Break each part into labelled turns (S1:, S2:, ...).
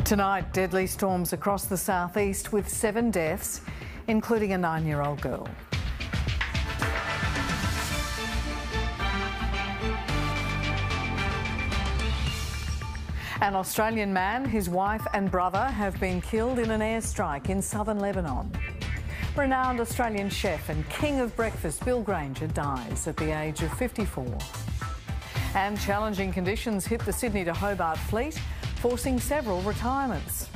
S1: Tonight, deadly storms across the southeast with 7 deaths, including a 9-year-old girl. An Australian man, his wife and brother have been killed in an airstrike in southern Lebanon. Renowned Australian chef and king of breakfast Bill Granger dies at the age of 54. And challenging conditions hit the Sydney to Hobart fleet, forcing several retirements.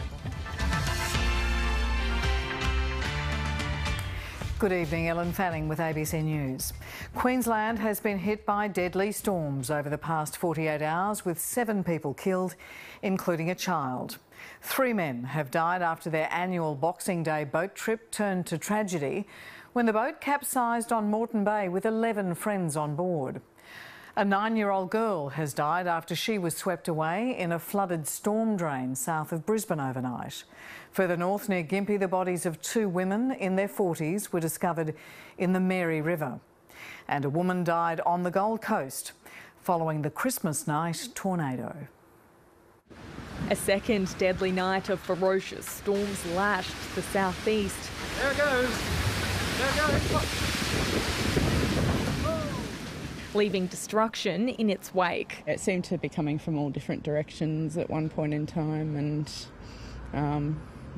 S1: Good evening, Ellen Fanning with ABC News. Queensland has been hit by deadly storms over the past 48 hours with 7 people killed, including a child. 3 men have died after their annual Boxing Day boat trip turned to tragedy when the boat capsized on Moreton Bay with 11 friends on board. A 9-year-old girl has died after she was swept away in a flooded storm drain south of Brisbane overnight. Further north near Gympie, the bodies of 2 women in their 40s were discovered in the Mary River. And a woman died on the Gold Coast following the Christmas night tornado.
S2: A second deadly night of ferocious storms lashed the southeast.
S3: There it goes. There it goes.
S2: Leaving destruction in its wake.
S4: It seemed to be coming from all different directions at one point in time, and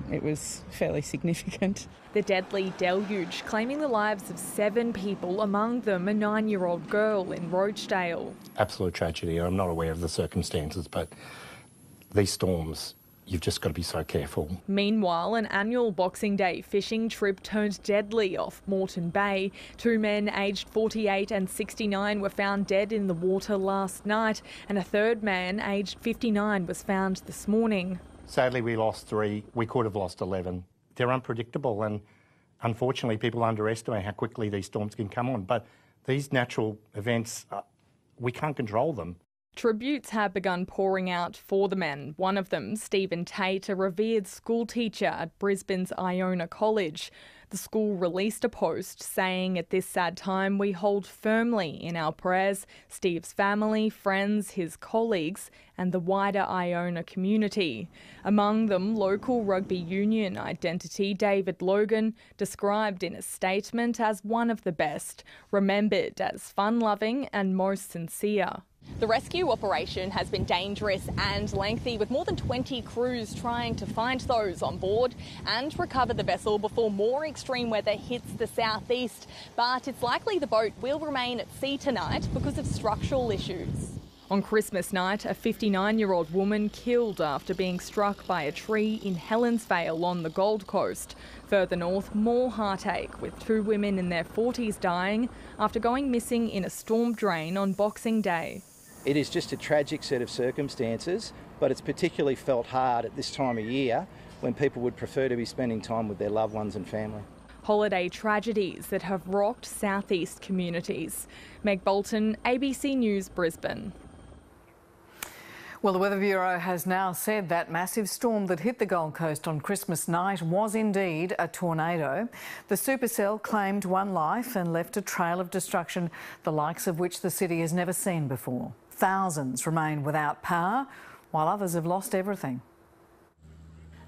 S4: it was fairly significant.
S2: The deadly deluge claiming the lives of 7 people, among them a 9-year-old girl in Rochdale.
S5: Absolute tragedy. I'm not aware of the circumstances, but these storms, you've just got to be so careful.
S2: Meanwhile, an annual Boxing Day fishing trip turned deadly off Moreton Bay. 2 men aged 48 and 69 were found dead in the water last night, and a third man aged 59 was found this morning.
S5: Sadly, we lost 3. We could have lost 11. They're unpredictable, and unfortunately people underestimate how quickly these storms can come on. But these natural events, we can't control them.
S2: Tributes have begun pouring out for the men. One of them, Stephen Tate, a revered school teacher at Brisbane's Iona College. The school released a post saying, "At this sad time, we hold firmly in our prayers Steve's family, friends, his colleagues, and the wider Iona community." Among them, local rugby union identity David Logan, described in a statement as one of the best, remembered as fun-loving and most sincere. The rescue operation has been dangerous and lengthy, with more than 20 crews trying to find those on board and recover the vessel before more extreme weather hits the southeast. But it's likely the boat will remain at sea tonight because of structural issues. On Christmas night, a 59-year-old woman killed after being struck by a tree in Helensvale on the Gold Coast. Further north, more heartache, with 2 women in their 40s dying after going missing in a storm drain on Boxing Day.
S6: It is just a tragic set of circumstances, but it's particularly felt hard at this time of year when people would prefer to be spending time with their loved ones and family.
S2: Holiday tragedies that have rocked southeast communities. Meg Bolton, ABC News, Brisbane.
S1: Well, the Weather Bureau has now said that massive storm that hit the Gold Coast on Christmas night was indeed a tornado. The supercell claimed 1 life and left a trail of destruction, the likes of which the city has never seen before. Thousands remain without power, while others have lost everything.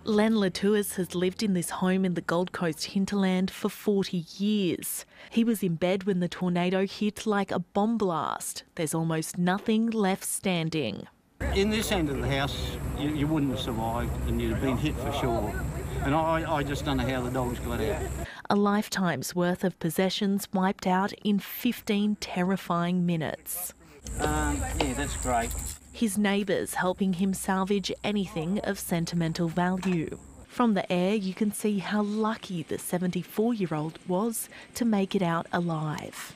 S7: Len Latuis has lived in this home in the Gold Coast hinterland for 40 years. He was in bed when the tornado hit like a bomb blast. There's almost nothing left standing.
S8: In this end of the house, you wouldn't have survived and you'd have been hit for sure. And I just don't know how the dogs got out.
S7: A lifetime's worth of possessions wiped out in 15 terrifying minutes.
S8: Yeah, that's great.
S7: His neighbours helping him salvage anything of sentimental value. From the air, you can see how lucky the 74-year-old was to make it out alive.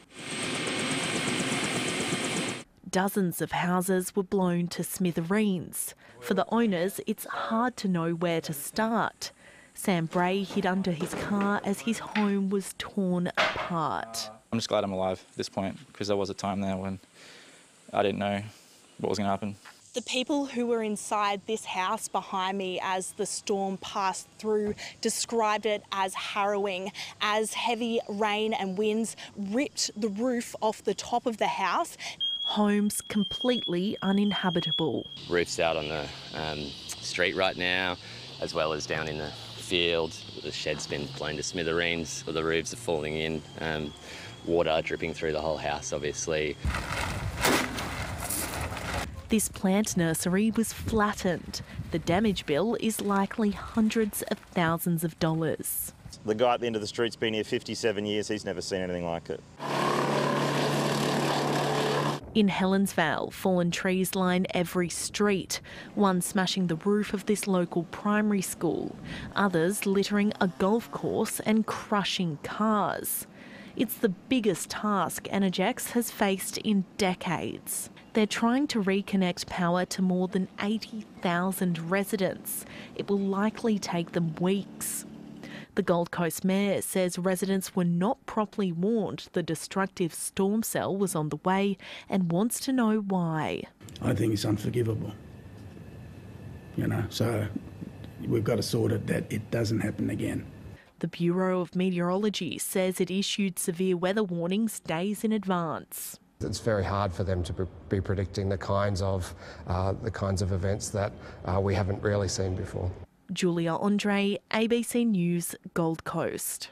S7: Dozens of houses were blown to smithereens. For the owners, it's hard to know where to start. Sam Bray hid under his car as his home was torn apart.
S9: I'm just glad I'm alive at this point, because there was a time there when I didn't know what was going to happen.
S10: The people who were inside this house behind me as the storm passed through described it as harrowing, as heavy rain and winds ripped the roof off the top of the house.
S7: Homes completely uninhabitable.
S11: Roof's out on the street right now, as well as down in the field. The shed's been blown to smithereens, the roofs are falling in, water dripping through the whole house, obviously.
S7: This plant nursery was flattened. The damage bill is likely hundreds of thousands of dollars.
S12: The guy at the end of the street's been here 57 years. He's never seen anything like it.
S7: In Helensvale, fallen trees line every street, one smashing the roof of this local primary school, others littering a golf course and crushing cars. It's the biggest task Energex has faced in decades. They're trying to reconnect power to more than 80,000 residents. It will likely take them weeks. The Gold Coast Mayor says residents were not properly warned the destructive storm cell was on the way and wants to know why.
S13: I think it's unforgivable, so we've got to sort it that it doesn't happen again.
S7: The Bureau of Meteorology says it issued severe weather warnings days in advance.
S14: It's very hard for them to be predicting the kinds of events that we haven't really seen before.
S7: Julia Andre, ABC News, Gold Coast.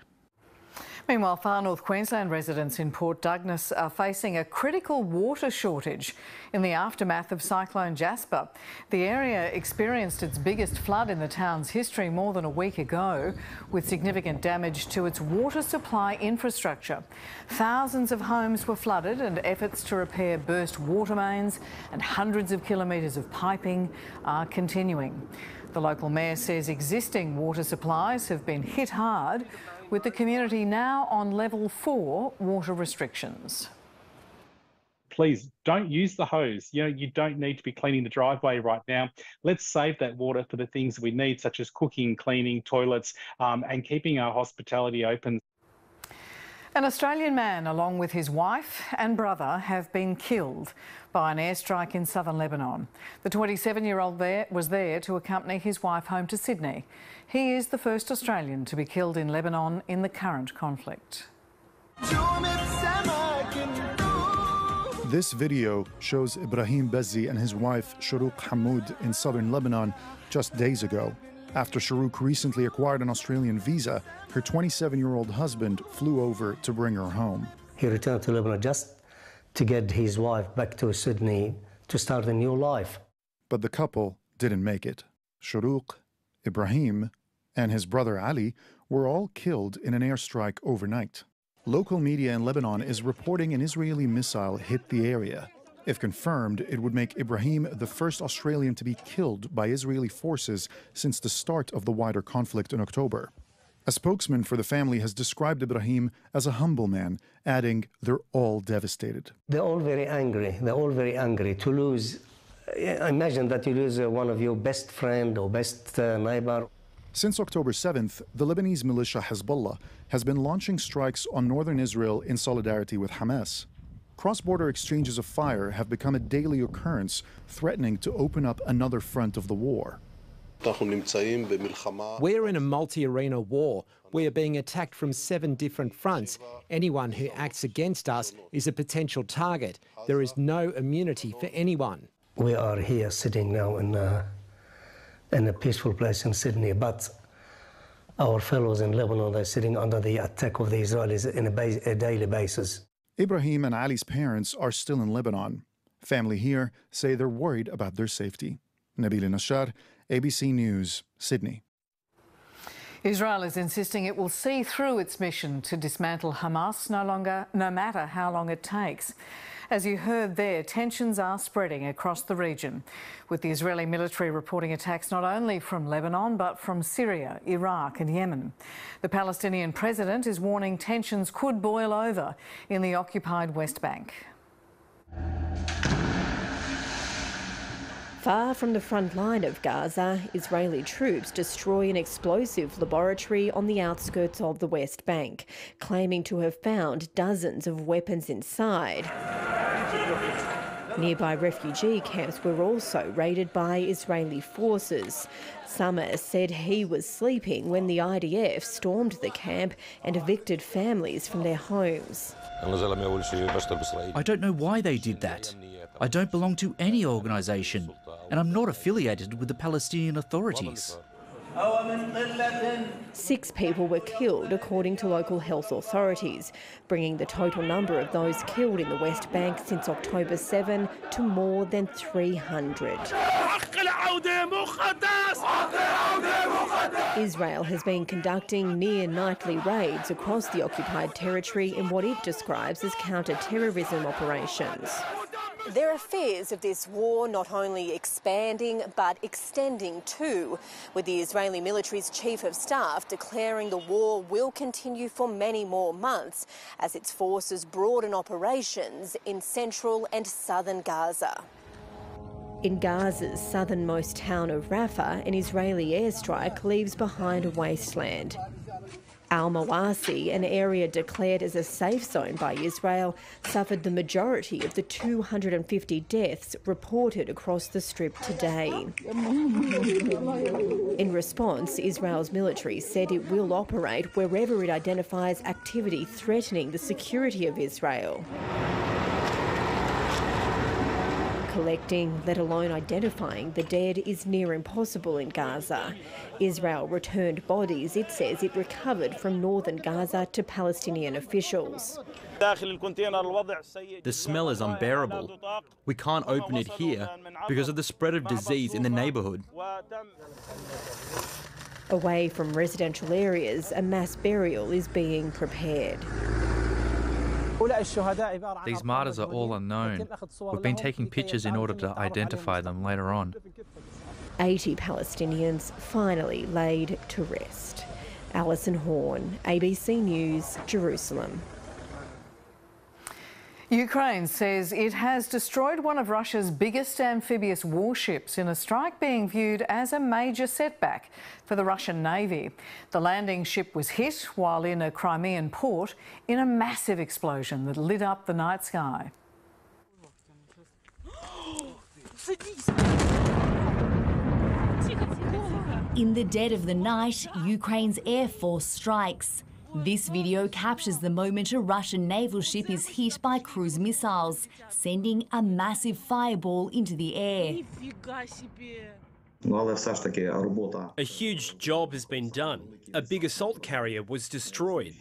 S1: Meanwhile, far north Queensland residents in Port Douglas are facing a critical water shortage in the aftermath of Cyclone Jasper. The area experienced its biggest flood in the town's history more than a week ago, with significant damage to its water supply infrastructure. Thousands of homes were flooded and efforts to repair burst water mains and hundreds of kilometres of piping are continuing. The local mayor says existing water supplies have been hit hard, with the community now on level 4 water restrictions.
S15: Please don't use the hose. You don't need to be cleaning the driveway right now. Let's save that water for the things we need, such as cooking, cleaning, toilets, and keeping our hospitality open.
S1: An Australian man, along with his wife and brother, have been killed by an airstrike in southern Lebanon. The 27-year-old was there to accompany his wife home to Sydney. He is the first Australian to be killed in Lebanon in the current conflict.
S16: This video shows Ibrahim Bezzi and his wife Shuruq Hamoud in southern Lebanon just days ago. After Shuruq recently acquired an Australian visa, her 27-year-old husband flew over to bring her home.
S17: He returned to Lebanon just to get his wife back to Sydney to start a new life.
S16: But the couple didn't make it. Shuruq, Ibrahim, and his brother Ali were all killed in an airstrike overnight. Local media in Lebanon is reporting an Israeli missile hit the area. If confirmed, it would make Ibrahim the first Australian to be killed by Israeli forces since the start of the wider conflict in October. A spokesman for the family has described Ibrahim as a humble man, adding they're all devastated.
S17: They're all very angry. They're all very angry to lose. Imagine that you lose one of your best friend or best neighbor.
S16: Since October 7th, the Lebanese militia Hezbollah has been launching strikes on northern Israel in solidarity with Hamas. Cross-border exchanges of fire have become a daily occurrence, threatening to open up another front of the war.
S18: We're in a multi-arena war. We are being attacked from 7 different fronts. Anyone who acts against us is a potential target. There is no immunity for anyone.
S17: We are here sitting now in a peaceful place in Sydney, but our fellows in Lebanon are sitting under the attack of the Israelis on a daily basis.
S16: Ibrahim and Ali's parents are still in Lebanon. Family here say they're worried about their safety. Nabil Nashar, ABC News, Sydney.
S1: Israel is insisting it will see through its mission to dismantle Hamas no matter how long it takes. As you heard there, tensions are spreading across the region, with the Israeli military reporting attacks not only from Lebanon but from Syria, Iraq and Yemen. The Palestinian president is warning tensions could boil over in the occupied West Bank.
S19: Far from the front line of Gaza, Israeli troops destroy an explosive laboratory on the outskirts of the West Bank, claiming to have found dozens of weapons inside. Nearby refugee camps were also raided by Israeli forces. Summer said he was sleeping when the IDF stormed the camp and evicted families from their homes.
S20: I don't know why they did that. I don't belong to any organisation. and I'm not affiliated with the Palestinian authorities.
S19: 6 people were killed, according to local health authorities, bringing the total number of those killed in the West Bank since October 7 to more than 300. Israel has been conducting near-nightly raids across the occupied territory in what it describes as counter-terrorism operations. There are fears of this war not only expanding but extending too, with the Israeli military's chief of staff declaring the war will continue for many more months as its forces broaden operations in central and southern Gaza. In Gaza's southernmost town of Rafah, an Israeli airstrike leaves behind a wasteland. Al-Mawasi, an area declared as a safe zone by Israel, suffered the majority of the 250 deaths reported across the Strip today. In response, Israel's military said it will operate wherever it identifies activity threatening the security of Israel. Collecting, let alone identifying the dead, is near impossible in Gaza. Israel returned bodies it says it recovered from northern Gaza to Palestinian officials.
S21: The smell is unbearable. We can't open it here because of the spread of disease in the neighbourhood.
S19: Away from residential areas, a mass burial is being prepared.
S22: These martyrs are all unknown. We've been taking pictures in order to identify them later on.
S19: 80 Palestinians finally laid to rest. Alison Horn, ABC News, Jerusalem.
S1: Ukraine says it has destroyed one of Russia's biggest amphibious warships in a strike being viewed as a major setback for the Russian Navy. The landing ship was hit while in a Crimean port in a massive explosion that lit up the night sky.
S23: In the dead of the night, Ukraine's Air Force strikes. This video captures the moment a Russian naval ship is hit by cruise missiles, sending a massive fireball into the air.
S24: A huge job has been done. A big assault carrier was destroyed.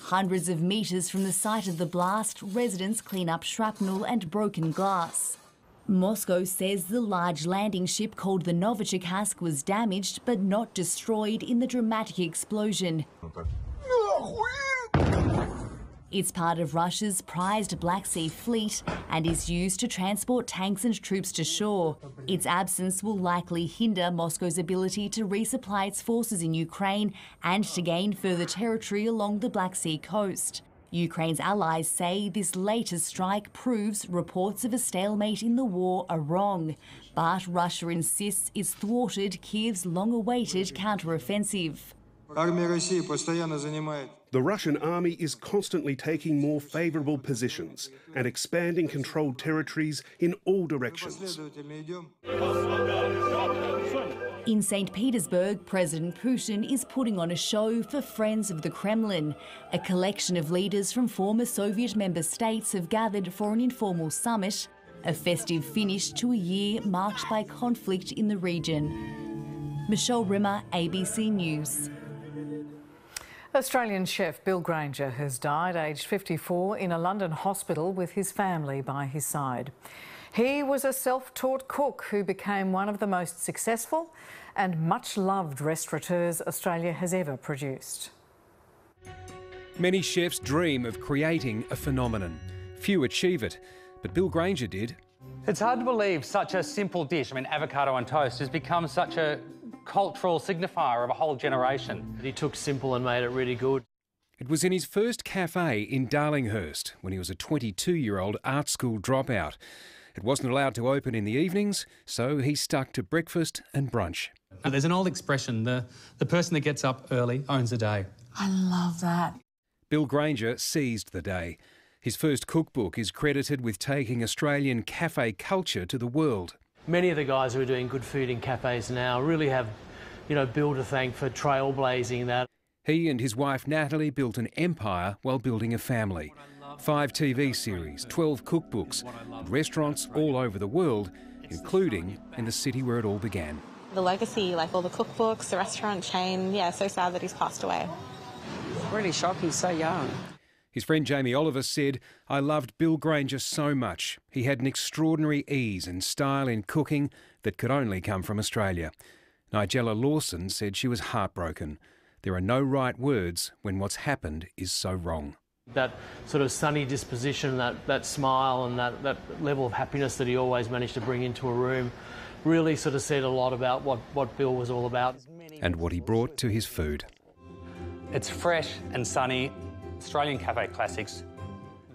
S23: Hundreds of metres from the site of the blast, residents clean up shrapnel and broken glass. Moscow says the large landing ship called the Novichokazk was damaged but not destroyed in the dramatic explosion. It's part of Russia's prized Black Sea fleet and is used to transport tanks and troops to shore. Its absence will likely hinder Moscow's ability to resupply its forces in Ukraine and to gain further territory along the Black Sea coast. Ukraine's allies say this latest strike proves reports of a stalemate in the war are wrong. But Russia insists it's thwarted Kyiv's long-awaited counter-offensive.
S25: The Russian army is constantly taking more favourable positions and expanding controlled territories in all directions.
S23: In St. Petersburg, President Putin is putting on a show for Friends of the Kremlin. A collection of leaders from former Soviet member states have gathered for an informal summit, a festive finish to a year marked by conflict in the region. Michelle Rimmer, ABC News.
S1: Australian chef Bill Granger has died aged 54 in a London hospital with his family by his side. He was a self-taught cook who became one of the most successful and much-loved restaurateurs Australia has ever produced.
S26: Many chefs dream of creating a phenomenon. Few achieve it, but Bill Granger did.
S27: It's hard to believe such a simple dish, avocado on toast, has become such a cultural signifier of a whole generation.
S28: He took simple and made it really good.
S26: It was in his first cafe in Darlinghurst when he was a 22-year-old art school dropout. It wasn't allowed to open in the evenings, so he stuck to breakfast and brunch.
S29: There's an old expression, the person that gets up early owns the day.
S23: I love that.
S26: Bill Granger seized the day. His first cookbook is credited with taking Australian cafe culture to the world.
S28: Many of the guys who are doing good food in cafes now really have, Bill to thank for trailblazing that.
S26: He and his wife Natalie built an empire while building a family. 5 TV series, 12 cookbooks, and restaurants all over the world, including in the city where it all began.
S2: The legacy, like all the cookbooks, the restaurant chain, yeah, so sad that he's passed away.
S3: Really shocked he's so young.
S26: His friend Jamie Oliver said, "I loved Bill Granger so much. He had an extraordinary ease and style in cooking that could only come from Australia." Nigella Lawson said she was heartbroken. There are no right words when what's happened is so wrong.
S28: That sort of sunny disposition, that smile and that level of happiness that he always managed to bring into a room really sort of said a lot about what Bill was all about.
S26: And what he brought to his food.
S27: It's fresh and sunny, Australian cafe classics,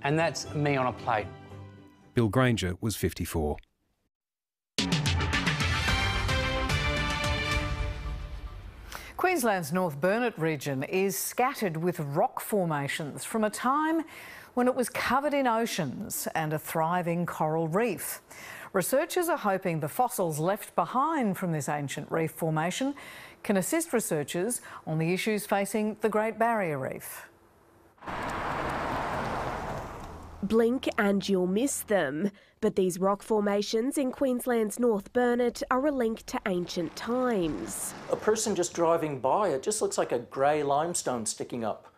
S27: and that's me on a plate.
S26: Bill Granger was 54.
S1: Queensland's North Burnett region is scattered with rock formations from a time when it was covered in oceans and a thriving coral reef. Researchers are hoping the fossils left behind from this ancient reef formation can assist researchers on the issues facing the Great Barrier Reef.
S4: Blink and you'll miss them. But these rock formations in Queensland's North Burnett are a link to ancient times.
S5: A person just driving by, it just looks like a grey limestone sticking up.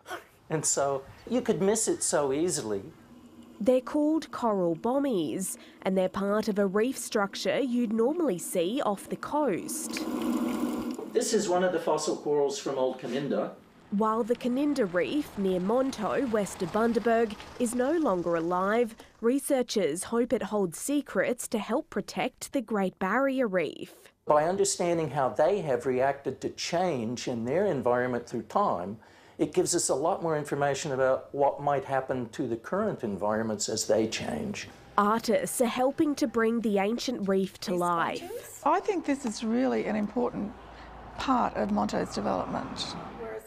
S5: And so you could miss it so easily.
S4: They're called coral bommies, and they're part of a reef structure you'd normally see off the coast.
S5: This is one of the fossil corals from Old Caninda.
S4: While the Caninda Reef near Monto, west of Bundaberg, is no longer alive, researchers hope it holds secrets to help protect the Great Barrier Reef.
S5: By understanding how they have reacted to change in their environment through time, it gives us a lot more information about what might happen to the current environments as they change.
S4: Artists are helping to bring the ancient reef to life.
S6: I think this is really an important part of Monto's development.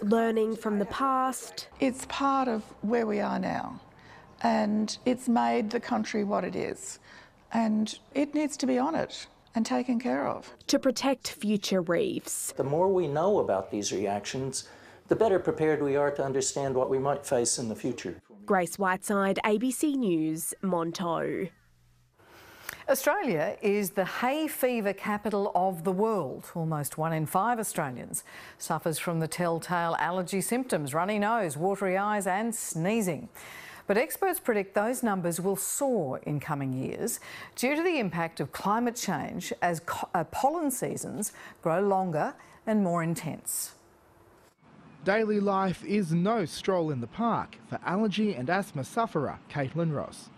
S4: Learning from the past.
S6: It's part of where we are now, and it's made the country what it is, and it needs to be honoured and taken care of.
S4: To protect future reefs.
S5: The more we know about these reactions, the better prepared we are to understand what we might face in the future.
S4: Grace Whiteside, ABC News, Monto.
S1: Australia is the hay fever capital of the world. Almost 1 in 5 Australians suffers from the telltale allergy symptoms: runny nose, watery eyes and sneezing. But experts predict those numbers will soar in coming years due to the impact of climate change as pollen seasons grow longer and more intense.
S8: Daily life is no stroll in the park for allergy and asthma sufferer Caitlin Ross.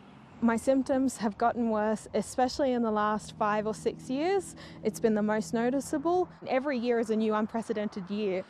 S9: My symptoms have gotten worse, especially in the last 5 or 6 years. It's been the most noticeable. Every year is a new unprecedented year.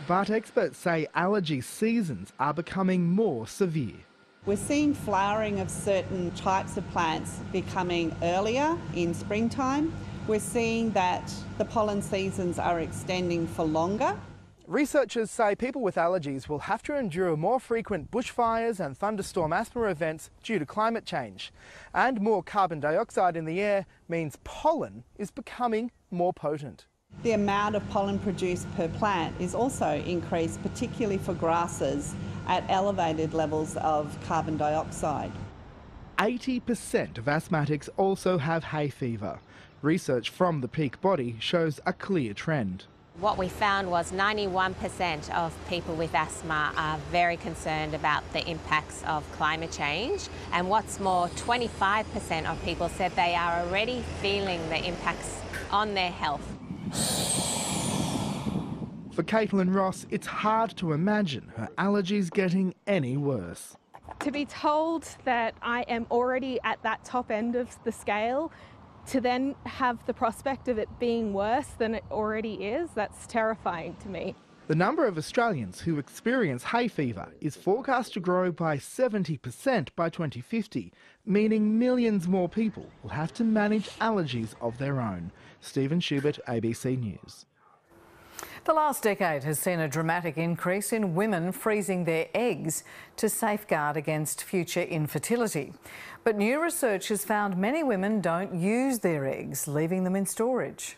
S8: But experts say allergy seasons are becoming more severe.
S10: We're seeing flowering of certain types of plants becoming earlier in springtime. We're seeing that the pollen seasons are extending for longer.
S8: Researchers say people with allergies will have to endure more frequent bushfires and thunderstorm asthma events due to climate change. And more carbon dioxide in the air means pollen is becoming more potent.
S10: The amount of pollen produced per plant is also increased, particularly for grasses, at elevated levels of carbon dioxide.
S8: 80% of asthmatics also have hay fever. Research from the peak body shows a clear trend.
S11: What we found was 91% of people with asthma are very concerned about the impacts of climate change. And what's more, 25% of people said they are already feeling the impacts on their health.
S8: For Caitlin Ross, it's hard to imagine her allergies getting any worse.
S9: To be told that I am already at that top end of the scale, to then have the prospect of it being worse than it already is, that's terrifying to me.
S8: The number of Australians who experience hay fever is forecast to grow by 70% by 2050, meaning millions more people will have to manage allergies of their own. Stephen Schubert, ABC News.
S1: The last decade has seen a dramatic increase in women freezing their eggs to safeguard against future infertility. But new research has found many women don't use their eggs, leaving them in storage.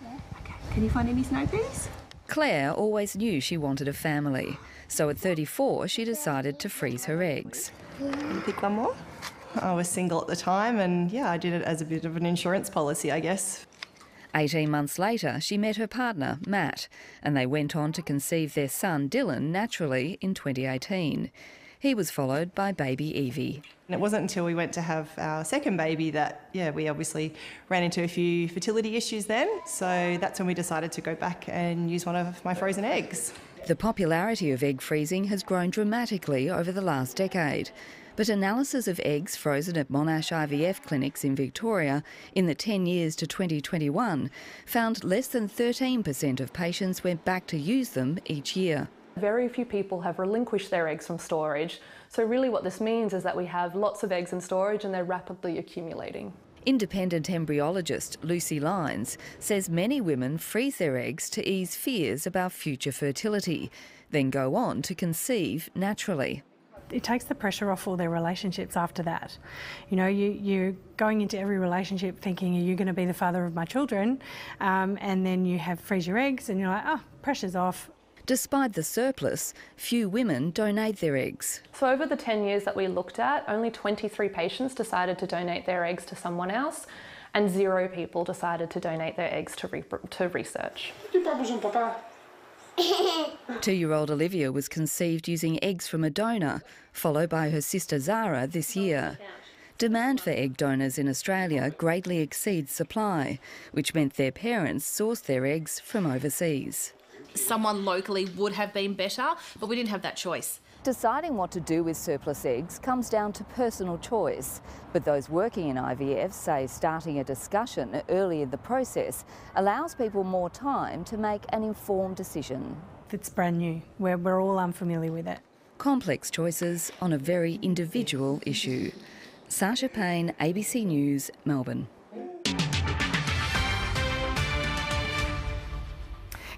S30: Okay, can you find any snow peas?
S7: Claire always knew she wanted a family, so at 34 she decided to freeze her eggs.
S12: Pick one more. I was single at the time and, yeah, I did it as a bit of an insurance policy, I guess.
S7: 18 months later, she met her partner, Matt, and they went on to conceive their son, Dylan, naturally in 2018. He was followed by baby Evie.
S12: And it wasn't until we went to have our second baby that, we obviously ran into a few fertility issues then. So that's when we decided to go back and use one of my frozen eggs.
S7: The popularity of egg freezing has grown dramatically over the last decade. But analysis of eggs frozen at Monash IVF clinics in Victoria in the 10 years to 2021 found less than 13% of patients went back to use them each year.
S13: Very few people have relinquished their eggs from storage. So really what this means is that we have lots of eggs in storage and they're rapidly accumulating.
S7: Independent embryologist Lucy Lyons says many women freeze their eggs to ease fears about future fertility, then go on to conceive naturally.
S14: It takes the pressure off all their relationships after that. You know, you're going into every relationship thinking, are you going to be the father of my children? And then you freeze your eggs and you're like, oh, pressure's off.
S7: Despite the surplus, few women donate their eggs.
S13: So over the 10 years that we looked at, only 23 patients decided to donate their eggs to someone else and 0 people decided to donate their eggs to research.
S7: 2-year-old Olivia was conceived using eggs from a donor, followed by her sister Zara this year. Demand for egg donors in Australia greatly exceeds supply, which meant their parents sourced their eggs from overseas.
S15: Someone locally would have been better, but we didn't have that choice.
S7: Deciding what to do with surplus eggs comes down to personal choice, but those working in IVF say starting a discussion early in the process allows people more time to make an informed decision.
S14: It's brand new. We're all unfamiliar with it.
S7: Complex choices on a very individual issue. Sasha Payne, ABC News, Melbourne.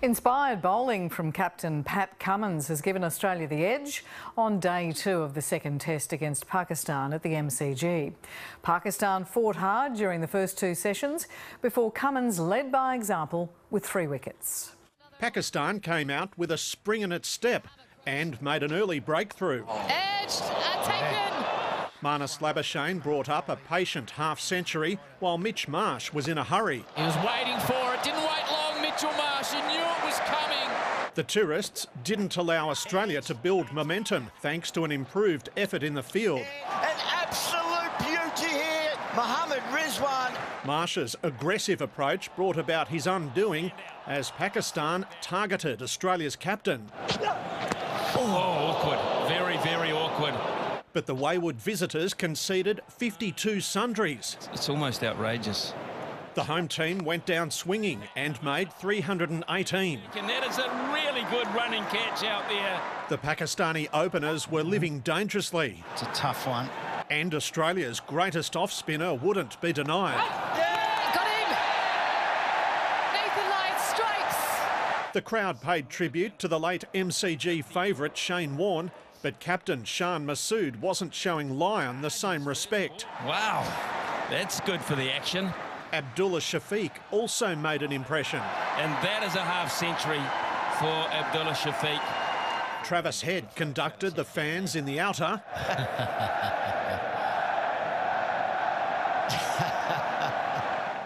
S1: Inspired bowling from captain Pat Cummins has given Australia the edge on day 2 of the second test against Pakistan at the MCG. Pakistan fought hard during the first 2 sessions before Cummins led by example with 3 wickets.
S16: Pakistan came out with a spring in its step and made an early breakthrough.
S15: Edged and taken.
S16: Marnus Labuschagne brought up a patient half-century while Mitch Marsh was in a hurry.
S15: He was waiting for it, didn't wait long, Mitchell Marsh, he knew it was coming.
S16: The tourists didn't allow Australia to build momentum thanks to an improved effort in the field.
S17: An absolute beauty here, Mohammad Rizwan.
S16: Marsh's aggressive approach brought about his undoing as Pakistan targeted Australia's captain.
S15: Oh, awkward, very, very awkward.
S16: But the wayward visitors conceded 52 sundries.
S15: It's almost outrageous.
S16: The home team went down swinging and made 318.
S15: And that is a really good running catch out there.
S16: The Pakistani openers were living dangerously.
S17: It's a tough one.
S16: And Australia's greatest off-spinner wouldn't be denied.
S15: Got him! Nathan Lyon strikes!
S16: The crowd paid tribute to the late MCG favourite Shane Warne, but captain Shan Masood wasn't showing Lyon the same respect.
S15: Wow, that's good for the action.
S16: Abdullah Shafiq also made an impression.
S15: And that is a half-century for Abdullah Shafiq.
S16: Travis Head conducted the fans in the outer.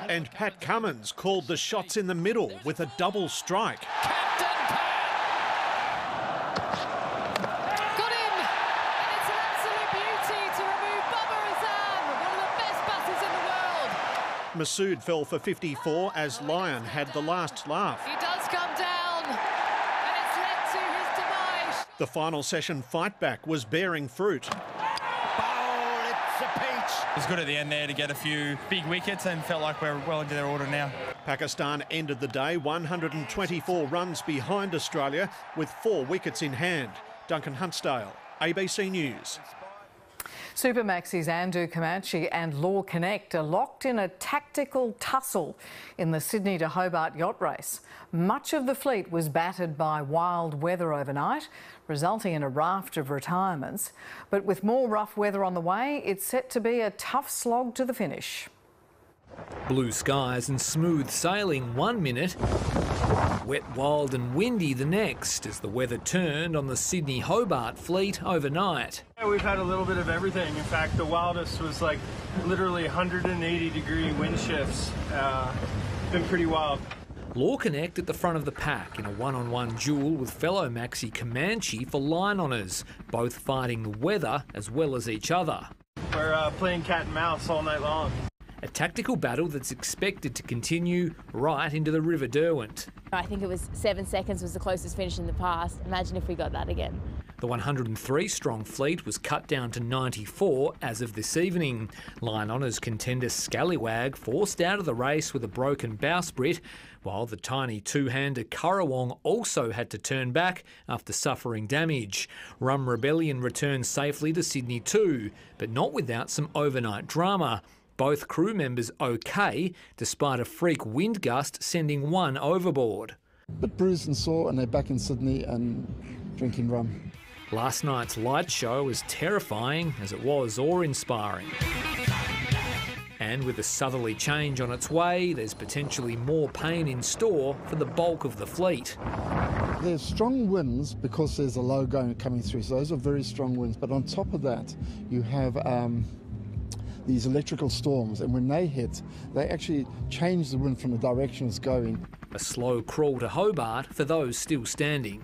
S16: And Pat Cummins called the shots in the middle with a double strike. Masood fell for 54 as Lyon had the last laugh.
S15: He does come down, and it's led to his demise.
S16: The final session fight back was bearing fruit.
S17: Oh, it's a peach.
S18: It was good at the end there to get a few big wickets and felt like we're well into their order now.
S16: Pakistan ended the day 124 runs behind Australia with 4 wickets in hand. Duncan Huntsdale, ABC News.
S1: Supermaxis Andu Comanche and Law Connect are locked in a tactical tussle in the Sydney to Hobart yacht race. Much of the fleet was battered by wild weather overnight, resulting in a raft of retirements. But with more rough weather on the way, it's set to be a tough slog to the finish.
S20: Blue skies and smooth sailing 1 minute,
S2: Wet, wild and windy the next as the weather turned on the Sydney-Hobart fleet overnight.
S19: Yeah, we've had a little bit of everything. In fact, the wildest was like literally 180-degree wind shifts. Been pretty wild.
S2: Law Connect at the front of the pack in a one-on-one duel with fellow Maxi Comanche for line honours, both fighting the weather as well as each other.
S19: We're playing cat and mouse all night long.
S2: A tactical battle that's expected to continue right into the River Derwent.
S20: I think it was 7 seconds was the closest finish in the past. Imagine if we got that again.
S2: The 103-strong fleet was cut down to 94 as of this evening. Line honours contender Scallywag forced out of the race with a broken bowsprit, while the tiny two-hander Currawong also had to turn back after suffering damage. Rum Rebellion returned safely to Sydney too, but not without some overnight drama. Both crew members okay, despite a freak wind gust sending one overboard.
S21: Bit bruised and sore, and they're back in Sydney and drinking rum.
S2: Last night's light show was terrifying as it was awe-inspiring. And with a southerly change on its way, there's potentially more pain in store for the bulk of the fleet.
S21: There's strong winds because there's a low coming through, so those are very strong winds. But on top of that, you have these electrical storms, and when they hit, they actually change the wind from the direction it's going.
S2: A slow crawl to Hobart for those still standing.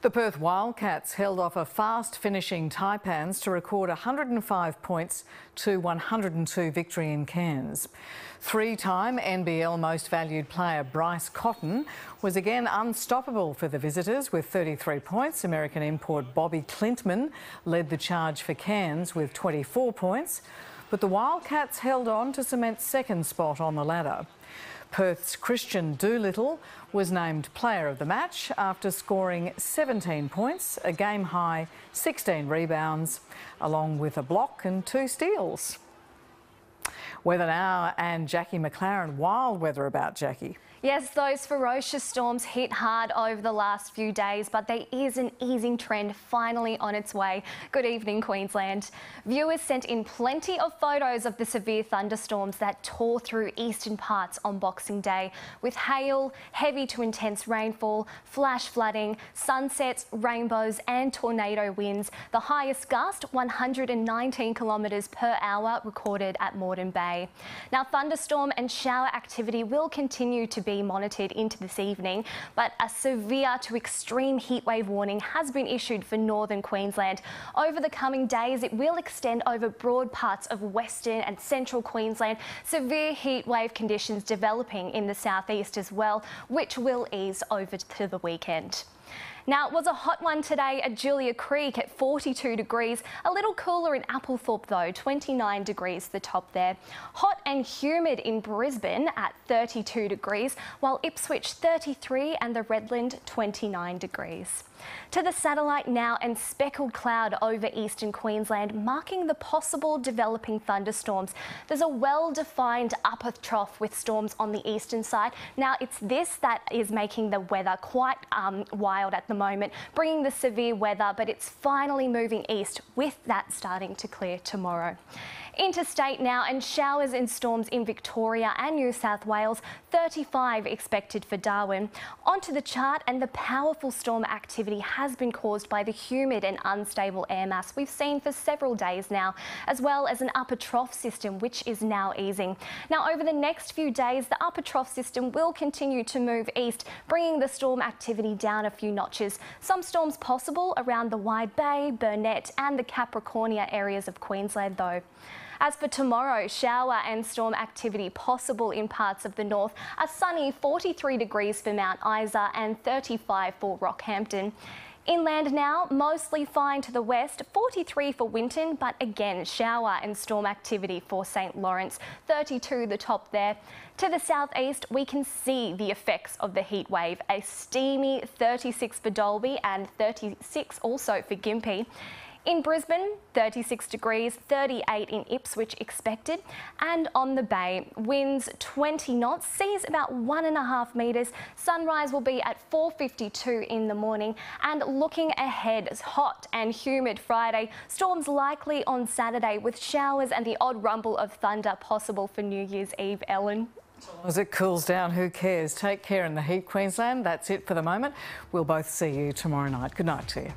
S1: The Perth Wildcats held off a fast-finishing Taipans to record 105 points to 102 victory in Cairns. Three-time NBL Most Valued player Bryce Cotton was again unstoppable for the visitors with 33 points. American import Bobby Clintman led the charge for Cairns with 24 points, but the Wildcats held on to cement second spot on the ladder. Perth's Christian Doolittle was named player of the match after scoring 17 points, a game-high 16 rebounds, along with a block and 2 steals. Weather now, and Jacqui McLaren. Wild weather about Jacqui.
S22: Yes, those ferocious storms hit hard over the last few days, but there is an easing trend finally on its way. Good evening, Queensland. Viewers sent in plenty of photos of the severe thunderstorms that tore through eastern parts on Boxing Day, with hail, heavy to intense rainfall, flash flooding, sunsets, rainbows and tornado winds. The highest gust, 119 kilometres per hour, recorded at Moreton Bay. Now, thunderstorm and shower activity will continue to be monitored into this evening, but a severe to extreme heatwave warning has been issued for northern Queensland. Over the coming days, it will extend over broad parts of western and central Queensland. Severe heatwave conditions developing in the southeast as well, which will ease over to the weekend. Now, it was a hot one today at Julia Creek at 42 degrees. A little cooler in Applethorpe though, 29 degrees the top there. Hot and humid in Brisbane at 32 degrees, while Ipswich 33 and the Redland 29 degrees. To the satellite now, and speckled cloud over eastern Queensland, marking the possible developing thunderstorms. There's a well-defined upper trough with storms on the eastern side. Now, it's this that is making the weather quite wild at the moment, bringing the severe weather, but it's finally moving east, with that starting to clear tomorrow. Interstate now, and showers and storms in Victoria and New South Wales, 35 expected for Darwin. Onto the chart, and the powerful storm activity has been caused by the humid and unstable air mass we've seen for several days now, as well as an upper trough system which is now easing. Now, over the next few days, the upper trough system will continue to move east, bringing the storm activity down a few notches. Some storms possible around the Wide Bay, Burnett and the Capricornia areas of Queensland though. As for tomorrow, shower and storm activity possible in parts of the north. A sunny 43 degrees for Mount Isa and 35 for Rockhampton. Inland now, mostly fine to the west, 43 for Winton, but again, shower and storm activity for St Lawrence, 32 the top there. To the southeast, we can see the effects of the heat wave, a steamy 36 for Dalby and 36 also for Gympie. In Brisbane, 36 degrees, 38 in Ipswich expected, and on the Bay, winds 20 knots, seas about 1.5 metres. Sunrise will be at 4:52 in the morning, and looking ahead, hot and humid Friday, storms likely on Saturday with showers and the odd rumble of thunder possible for New Year's Eve, Ellen.
S1: As it cools down, who cares? Take care in the heat, Queensland. That's it for the moment. We'll both see you tomorrow night. Good night to you.